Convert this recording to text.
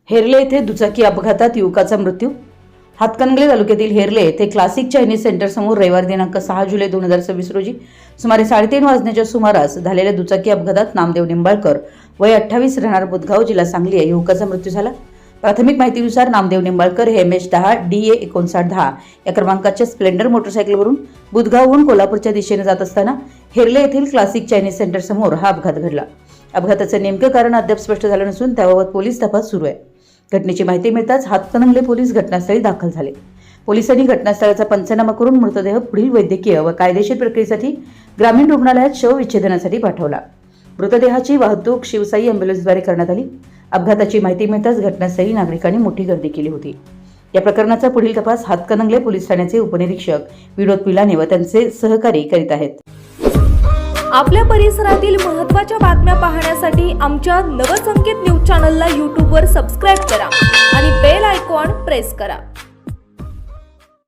हेरले येथे दुचाकी अपघातात युवकाचा मृत्यू। हातकणंगले तालुक्यातील हेरले येथे क्लासिक चायनीज सेंटर समोर रविवार दिनांक 6 जुलै 2026 रोजी सुमारे 3:30 वाजण्याच्या सुमारास झालेल्या दुचाकी अपघातात नामदेव निंबाळकर वय 28 राहणार बुधगाव जिल्हा सांगली या युवकाचा मृत्यू झाला। प्राथमिक माहितीनुसार नामदेव निंबाळकर हे MS10DA5910 या क्रमांकाच्या स्प्लेंडर मोटरसायकलवरून बुधगावहून कोल्हापूरच्या दिशेने जात असताना हेरले येथील क्लासिक चायनीज सेंटर समोर हा अपघात घडला। अपघाताचे नेमके कारण अद्याप स्पष्ट झाले नसून त्याबाबत पोलीस तपास सुरू आहे। घटनेची माहिती मिळताच हातकणंगले पोलीस घटनास्थळी दाखल झाले। पोलिसांनी घटनास्थळाचा पंचनामा करून मृतदेह पुढील वैद्यकीय व कायदेशीर प्रक्रियेसाठी ग्रामीण रुग्णालयात शवविच्छेदनासाठी पाठवला। मृतदेहाची वाहतूक शिवसाई अँब्युलन्सद्वारे करण्यात आली। अपघाताची माहिती मिळताच घटनास्थळी नागरिकांनी मोठी गर्दी केली होती। या प्रकरणाचा पुढील तपास हातकणंगले पोलीस ठाण्याचे उपनिरीक्षक विनोद पिलाने व त्यांचे सहकारी करीत आहेत। आपल्या परिसरातील महत्त्वाच्या बातम्या पाहण्यासाठी आमच्या नवसंकेत न्यूज चॅनलला YouTube वर सबस्क्राइब करा आणि बेल आयकॉन प्रेस करा।